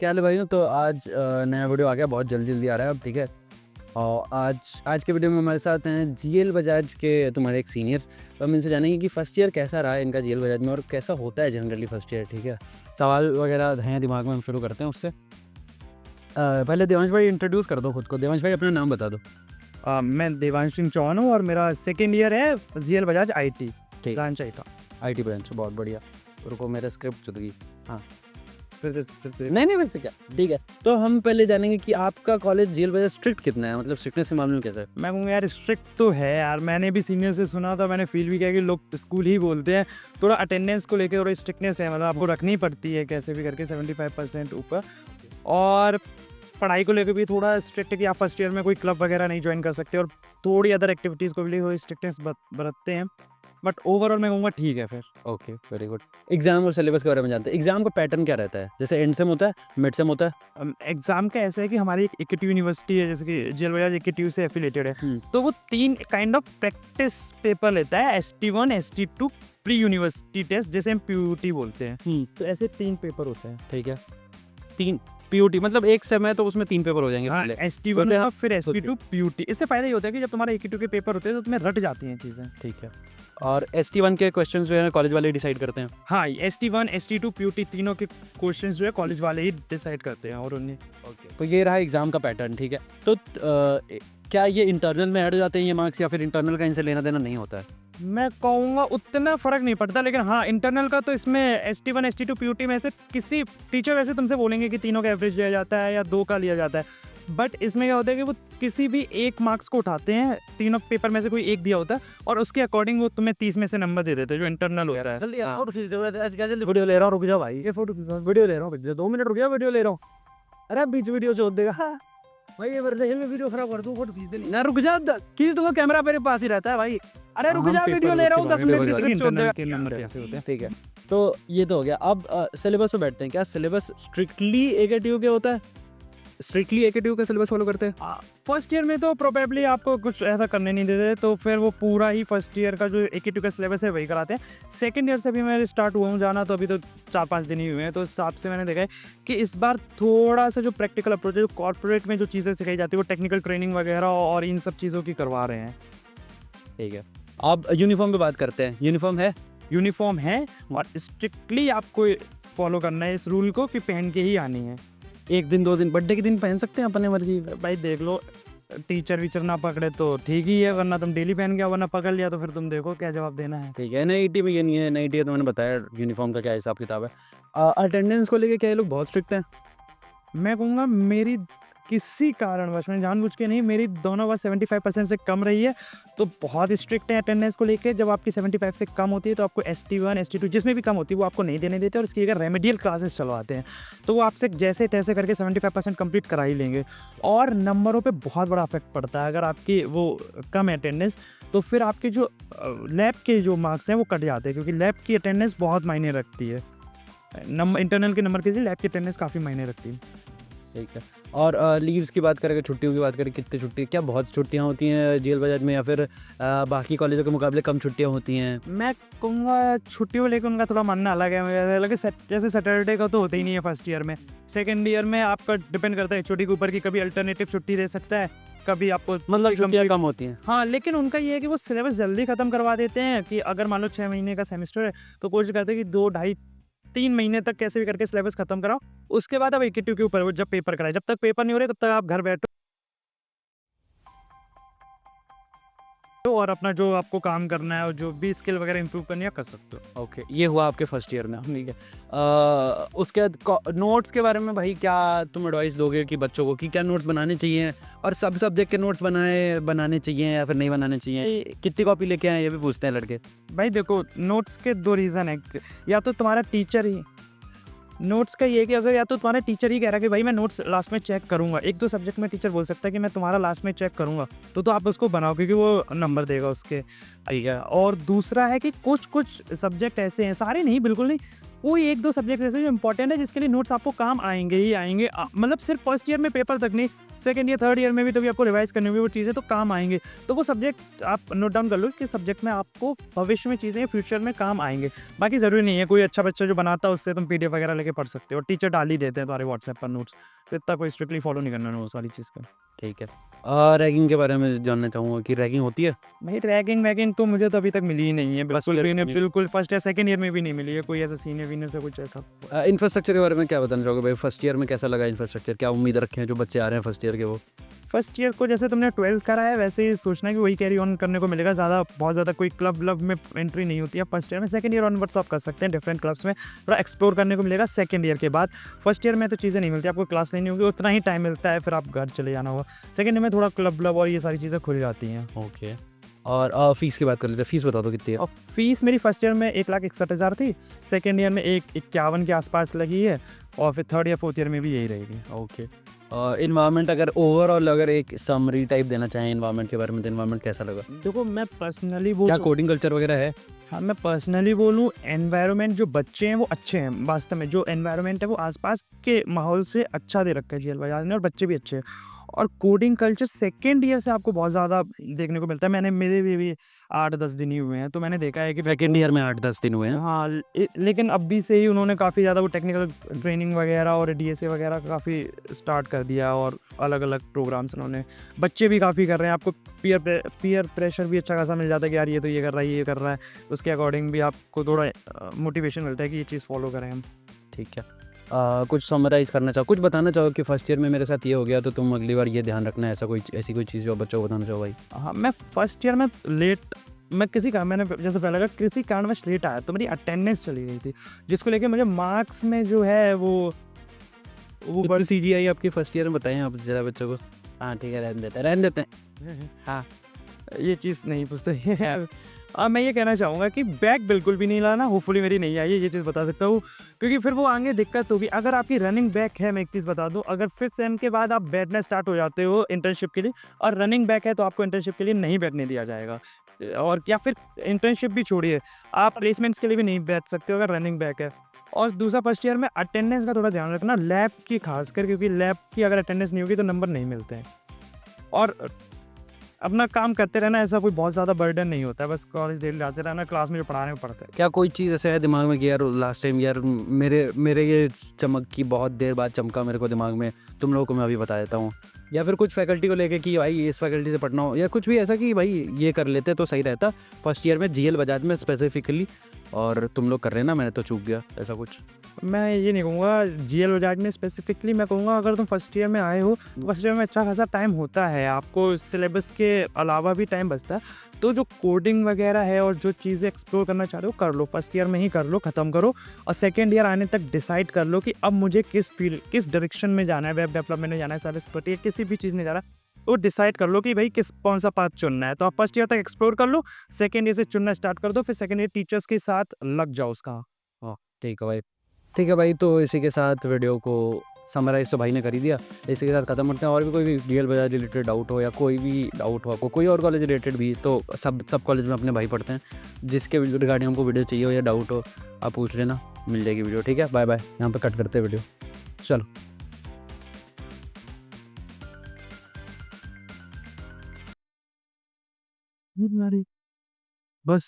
क्या हाल है भाइयों। तो आज नया वीडियो आ गया, बहुत जल्दी आ रहा है अब, ठीक है। और आज के वीडियो में हमारे साथ हैं जीएल बजाज के तुम्हारे एक सीनियर। तो हम इनसे जानेंगे कि फ़र्स्ट ईयर कैसा रहा है इनका जीएल बजाज में और कैसा होता है जनरली फ़र्स्ट ईयर, ठीक है। सवाल वगैरह हैं दिमाग में, हम शुरू करते हैं उससे। पहले देवांश भाई इंट्रोड्यूस कर दो खुद को। देवांश भाई अपना नाम बता दो। मैं देवांश सिंह चौहान हूँ और मेरा सेकेंड ईयर है जीएल बजाज आईटी ठीक, ब्रांच आई था। IT ब्रांच, बहुत बढ़िया। रुको मेरा स्क्रिप्ट चुत गई। हाँ, फिर से नहीं वैसे क्या, ठीक है। तो हम पहले जानेंगे कि आपका कॉलेज जीएल बजाज स्ट्रिक्ट कितना है, मतलब स्ट्रिक्टनेस के मामले में कैसा है। मैं कहूँगा यार स्ट्रिक्ट तो है यार, मैंने भी सीनियर से सुना था, मैंने फील भी किया कि लोग स्कूल ही बोलते हैं। थोड़ा अटेंडेंस को लेकर और स्ट्रिक्टनेस है, मतलब आपको रखनी पड़ती है कैसे भी करके 75% ऊपर। और पढ़ाई को लेकर भी थोड़ा स्ट्रिक्ट है कि आप फर्स्ट ईयर में कोई क्लब वगैरह नहीं ज्वाइन कर सकते और थोड़ी अदर एक्टिविटीज़ को भी थोड़ी स्ट्रिक्टनेस बरतते हैं। बट ओवरऑल मैं कहूँगा ठीक है फिर। Okay, very good. एग्जाम और सिलेबस के बारे में जानते हैं। एग्जाम का पैटर्न क्या रहता है, जैसे एंड सेम होता है, मिड सेम होता है। एग्ज़ाम का ऐसा है कि हमारी एक इक्विटी यूनिवर्सिटी है, जैसे कि जीएल बजाज इक्विटी से एफिलेटेड है। हम्म। तो वो 3 काइंड ऑफ प्रैक्टिस पेपर लेता है, ST1 ST2 pre university test, जैसे हम PUT बोलते हैं। तो ऐसे 3 पेपर होते हैं। ठीक है। 3 PUT मतलब एक सेम है तो उसमें 3 पेपर हो जाएंगे। हाँ, पहले ST1 हाँ, और फिर ST2 PUT। इससे फ़ायदा ये होता है कि जब तुम्हारे EQ2 के पेपर होते हैं तो तुम्हें रट जाती हैं चीज़ें। ठीक है। और ST1 के क्वेश्चन जो है कॉलेज वाले डिसाइड करते हैं। हाँ, ST1 ST2 PUT तीनों के क्वेश्चन जो है कॉलेज वाले ही डिसाइड करते हैं और उन्हें। तो ये रहा एग्जाम का पैटर्न, ठीक है। तो क्या ये इंटरनल में ऐड हो जाते हैं ये मार्क्स, या फिर इंटरनल का इनसे लेना देना नहीं होता है। मैं कहूँगा उतना फ़र्क नहीं पड़ता, लेकिन हाँ इंटरनल का तो इसमें ST1 ST2 PUT में से किसी टीचर वैसे तुमसे बोलेंगे कि तीनों का एवरेज लिया जाता है या 2 का लिया जाता है। बट इसमें क्या होता है कि वो किसी भी एक मार्क्स को उठाते हैं, तीनों पेपर में से कोई एक दिया होता है और उसके अकॉर्डिंग वो तुम्हें 30 में से नंबर दे देते हैं जो इंटरनल होता है। जल्दी फोटो खींच दो, क्या जल्दी वीडियो ले रहा हूँ, रुक जा भाई। ये फोटो वीडियो ले रहा हूँ, 2 मिनट रुक जा, वीडियो ले रहा हूँ। अरे बीच वीडियो छोड़ देगा। हाँ भाई, ये वर्जेशन में वीडियो खराब कर दूँ, फोटो खींच दे ना, रुक जा। खींच दूंगा, कैमरा मेरे पास ही रहता है भाई। अरे रुक जा, वीडियो ले रहा हूँ, 10 मिनट की स्क्रिप्ट छोड़ देगा। के नंबर कैसे होते हैं। ठीक है। तो ये तो हो गया। अब सिलेबस पे बैठते हैं। क्या सिलेबस स्ट्रिक्टली AKTU के होता है? स्ट्रिक्टली AKTU का सिलेबस फॉलो करते हैं? फर्स्ट ईयर में तो प्रोबेबली आपको कुछ ऐसा करने नहीं देते, तो फिर वो पूरा ही फर्स्ट ईयर का जो EQ2 का सिलेबस है वही कराते हैं। सेकंड ईयर से भी मैं स्टार्ट हुआ हूँ जाना, तो अभी तो 4-5 दिन ही हुए हैं, तो इस हिसाब से मैंने देखा है कि इस बार थोड़ा सा जो प्रैक्टिकल अप्रोच है, जो कॉर्पोरेट में जो चीज़ें सिखाई जाती है, वो टेक्निकल ट्रेनिंग वगैरह और इन सब चीज़ों की करवा रहे हैं। ठीक है। अब यूनिफॉर्म पे बात करते हैं। यूनिफॉर्म है? यूनिफॉर्म है और स्ट्रिक्टली आपको फॉलो करना है इस रूल को कि पहन के ही आनी है। 1 दिन 2 दिन बर्थडे के दिन पहन सकते हैं अपने मर्जी। भाई देख लो, टीचर वीचर ना पकड़े तो ठीक ही है, वरना तुम डेली पहन के आओ, वरना पकड़ लिया तो फिर तुम देखो क्या जवाब देना है। ठीक है। NIT में ये नहीं है। NIT तो मैंने बताया यूनिफॉर्म का क्या हिसाब किताब है। अटेंडेंस को लेके क्या ये लोग बहुत स्ट्रिक्ट हैं? मैं कहूँगा मेरी किसी कारणवश, मैंने जानबूझ के नहीं, मेरी दोनों बार 75% से कम रही है, तो बहुत स्ट्रिक्ट है अटेंडेंस को लेके। जब आपकी 75 से कम होती है तो आपको ST1 ST2 जिसमें भी कम होती है वो आपको नहीं देने देते, और इसकी अगर रेमेडियल क्लासेस चलवाते हैं तो वो आपसे जैसे तैसे करके 75% कंप्लीट करा ही लेंगे। और नंबरों पे बहुत बड़ा इफेक्ट पड़ता है। अगर आपकी वो कम है अटेंडेंस तो फिर आपके जो लैब के जो मार्क्स हैं वो कट जाते हैं, क्योंकि लैब की अटेंडेंस बहुत मायने रखती है। इंटरनल के नंबर के लिए लैब की अटेंडेंस काफ़ी मायने रखती है। ठीक है। और लीव्स की बात करें, छुट्टियों की बात करें, कितनी छुट्टी, क्या बहुत छुट्टियां होती हैं जीएल बजाज में, या फिर बाकी कॉलेजों के मुकाबले कम छुट्टियां होती हैं? मैं कहूँगा छुट्टियों लेकर उनका थोड़ा मानना अलग है। मुझे ऐसा लगे जैसे सैटरडे का तो होता ही नहीं है फर्स्ट ईयर में। सेकंड ईयर में आपका डिपेंड करता है छुट्टी के ऊपर कि कभी अल्टरनेटिव छुट्टी दे सकता है, कभी आपको मतलब छुट्टियां कम होती हैं। हाँ, लेकिन उनका ये है कि वो सिलेबस जल्दी ख़त्म करवा देते हैं कि अगर मान लो 6 महीने का सेमेस्टर है तो कोशिश करते हैं कि 2 ढाई 3 महीने तक कैसे भी करके सिलेबस खत्म कराओ। उसके बाद अब EQ2 के ऊपर वो जब पेपर कराए, जब तक पेपर नहीं हो रहे तब तक आप घर बैठो और अपना जो आपको काम करना है और जो भी स्किल वगैरह इंप्रूव करनी है कर सकते हो। ओके, ये हुआ आपके फर्स्ट ईयर में, ठीक है। उसके बाद नोट्स के बारे में भाई क्या तुम एडवाइस दोगे कि बच्चों को कि क्या नोट्स बनाने चाहिए, और सब सब्जेक्ट के नोट्स बनाने चाहिए या फिर नहीं बनाने चाहिए? कितनी कॉपी लेके आए ये भी पूछते हैं लड़के। भाई देखो, नोट्स के 2 रीज़न है। या तो तुम्हारा टीचर ही, नोट्स का ये है कि अगर या तो तुम्हारा टीचर ही कह रहा है कि भाई मैं नोट्स लास्ट में चेक करूंगा, 1-2 सब्जेक्ट में टीचर बोल सकता है कि मैं तुम्हारा लास्ट में चेक करूंगा, तो आप उसको बनाओ क्योंकि वो नंबर देगा उसके। ठीक है। और दूसरा है कि कुछ सब्जेक्ट ऐसे हैं, सारे नहीं बिल्कुल नहीं, कोई 1-2 सब्जेक्ट ऐसे जो इंपॉर्टेंट है जिसके लिए नोट्स आपको काम आएँगे ही आएँगे। मतलब सिर्फ फर्स्ट ईयर में पेपर तक नहीं, सेकंड ईयर, थर्ड ईयर में भी तभी आपको रिवाइज़ करनी होगी वो चीज़ें तो काम आएँगे। तो वो सब्जेक्ट्स आप नोट डाउन कर लो कि सब्जेक्ट में आपको भविष्य में चीज़ें फ्यूचर में काम आएँगे। बाकी ज़रूरी नहीं है कोई अच्छा बच्चा जो बनाता है उससे तुम पीडीएफ वगैरह लेके पढ़ सकते हो। टीचर डाल ही देते हैं तुम्हारे व्हाट्सएप पर नोट्स। तो इतना कोई स्ट्रिक्टली फॉलो नहीं करना है उस वाली चीज़ का। ठीक है। रैगिंग के बारे में जानना चाहूँगा कि रैगिंग होती है? भाई रैगिंग-वैगिंग तो मुझे तो अभी तक मिली ही नहीं है। फर्स्ट बिल्कुल ईयर भी में नहीं, बिल्कुल फर्स्ट या सेकंड ईयर में भी नहीं मिली है कोई ऐसा सीनियर-वीनियर से कुछ ऐसा। इंफ्रास्ट्रक्चर के बारे में क्या बताना चाहोगे भाई? फर्स्ट ईयर में कैसा लगा इंफ्रास्ट्रक्चर? क्या उम्मीद रखें जो बच्चे आ रहे हैं फर्स्ट ईयर के वो? फर्स्ट ईयर को जैसे तुमने 12th करा है वैसे ही सोचना है कि वही कैरी ऑन करने को मिलेगा। बहुत ज़्यादा कोई क्लब में एंट्री नहीं होती है फर्स्ट ईयर में। सेकंड ईयर ऑनवर्ड्स आप कर सकते हैं डिफरेंट क्लब्स में, थोड़ा एक्सप्लोर करने को मिलेगा सेकंड ईयर के बाद। फर्स्ट ईयर में तो चीज़ें नहीं मिलती, आपको क्लास लेनी होगी, उतना ही टाइम मिलता है, फिर आप घर चले जाना होगा। सेकंड ईयर में थोड़ा क्लब और ये सारी चीज़ें खुल जाती हैं। ओके। और फ़ीस की बात कर लेते हैं। फ़ीस बता दो कितनी है? और फीस मेरी फर्स्ट ईयर में 1,61,000 थी, सेकंड ईयर में 1,51 के आसपास लगी है और फिर थर्ड या फोर्थ ईयर में भी यही रहेगी। ओके। एनवायरनमेंट अगर ओवरऑल अगर एक समरी टाइप देना चाहें एनवायरनमेंट के बारे में तो एनवायरनमेंट कैसा लगा? देखो मैं पर्सनली क्या बोलूँ, कोडिंग कल्चर वगैरह है? हाँ, मैं पर्सनली बोलूँ एनवायरनमेंट जो बच्चे हैं वो अच्छे हैं। वास्तव में जो एनवायरनमेंट है वो आसपास के माहौल से अच्छा दे रखा है जीएल बजाज ने और बच्चे भी अच्छे हैं। और कोडिंग कल्चर सेकेंड ईयर से आपको बहुत ज़्यादा देखने को मिलता है। मेरे भी 8-10 दिन ही हुए हैं तो मैंने देखा है कि सेकंड ईयर में 8-10 दिन हुए हैं। हाँ, लेकिन अभी से ही उन्होंने काफ़ी ज़्यादा वो टेक्निकल ट्रेनिंग वगैरह और डीएसए वगैरह काफ़ी स्टार्ट कर दिया और अलग-अलग प्रोग्राम्स उन्होंने, बच्चे भी काफ़ी कर रहे हैं। आपको पीयर प्रेशर भी अच्छा खासा मिल जाता है कि यार ये तो ये कर रहा है, ये कर रहा है। उसके अकॉर्डिंग भी आपको थोड़ा मोटिवेशन मिलता है कि ये चीज़ फॉलो करें हम। ठीक है। कुछ समराइज़ करना चाहो, कुछ बताना चाहो कि फर्स्ट ईयर में मेरे साथ ये हो गया तो तुम अगली बार ये ध्यान रखना, ऐसी कोई चीज़ जो बच्चों को बताना चाहो भाई? हाँ, मैं फर्स्ट ईयर में मैंने जैसे पहले कहा किसी कारणवश लेट आया तो मेरी अटेंडेंस चली गई थी, जिसको लेके मुझे मार्क्स में जो है वो कितनी सीजीआई आपकी फर्स्ट ईयर में बताएं आप ज़रा बच्चों को? हाँ ठीक है, रहने देते हैं। हाँ, ये चीज़ नहीं पूछते। मैं ये कहना चाहूँगा कि बैक बिल्कुल भी नहीं लाना, होपफुली मेरी नहीं आई है, ये चीज़ बता सकता हूँ, क्योंकि फिर वो आगे दिक्कत होगी। अगर आपकी रनिंग बैक है, मैं एक चीज़ बता दूँ, अगर 5th सेम के बाद आप बैठना स्टार्ट हो जाते हो इंटर्नशिप के लिए और रनिंग बैक है तो आपको इंटर्नशिप के लिए नहीं बैठने दिया जाएगा। और या फिर इंटर्नशिप भी छोड़िए, आप प्लेसमेंट्स के लिए भी नहीं बैठ सकते हो अगर रनिंग बैक है। और दूसरा फर्स्ट ईयर में अटेंडेंस का थोड़ा ध्यान रखना, लैब की खासकर, क्योंकि लैब की अगर अटेंडेंस नहीं होगी तो नंबर नहीं मिलते हैं। और अपना काम करते रहना, ऐसा कोई बहुत ज़्यादा बर्डन नहीं होता है, बस कॉलेज डेली जाते रहना, क्लास में जो पढ़ाने में पढ़ते हैं। क्या कोई चीज़ ऐसे है दिमाग में कि यार लास्ट टाइम यार मेरे ये चमक की बहुत देर बाद चमका मेरे को दिमाग में, तुम लोगों को मैं अभी बता देता हूँ, या फिर कुछ फैकल्टी को लेके कि भाई इस फैकल्टी से पढ़ना हो, या कुछ भी ऐसा कि भाई ये कर लेते तो सही रहता फर्स्ट ईयर में जीएल बजाज में स्पेसिफिकली, और तुम लोग कर रहे हैं ना, मैंने तो चूक गया, ऐसा कुछ? मैं ये नहीं कहूँगा जीएल बजाज में स्पेसिफिकली, मैं कहूँगा अगर तुम फर्स्ट ईयर में आए हो तो फर्स्ट ईयर में अच्छा खासा टाइम होता है, आपको सिलेबस के अलावा भी टाइम बचता है, तो जो कोडिंग वगैरह है और जो चीज़ें एक्सप्लोर करना चाह रहे हो कर लो, फर्स्ट ईयर में ही कर लो, ख़त्म करो और सेकेंड ईयर आने तक डिसाइड कर लो कि अब मुझे किस डायरेक्शन में जाना है, वेब डेवलपमेंट में जाना है, साइबर सिक्योरिटी, किसी भी चीज़ में जाना है, वो डिसाइड कर लो कि भाई कौन सा पाथ चुनना है। तो आप फर्स्ट ईयर तक एक्सप्लोर कर लो, सेकेंड ईयर से चुनना स्टार्ट कर दो, फिर सेकेंड ईयर टीचर्स के साथ लग जाओ उसका। हाँ ठीक है भाई। ठीक है भाई, तो इसी के साथ वीडियो को समराइज़ तो भाई ने कर ही दिया, इसी के साथ ख़त्म करते हैं। और भी कोई भी जीएल बजाज रिलेटेड डाउट हो या कोई भी डाउट हो आपको, कोई और कॉलेज रिलेटेड भी, तो सब कॉलेज में अपने भाई पढ़ते हैं, जिसके रिगार्डिंग हमको वीडियो चाहिए हो या डाउट हो आप पूछ लेना, मिल जाएगी वीडियो। ठीक है, बाय बाय, यहाँ पर कट करते हैं वीडियो, चलो। बस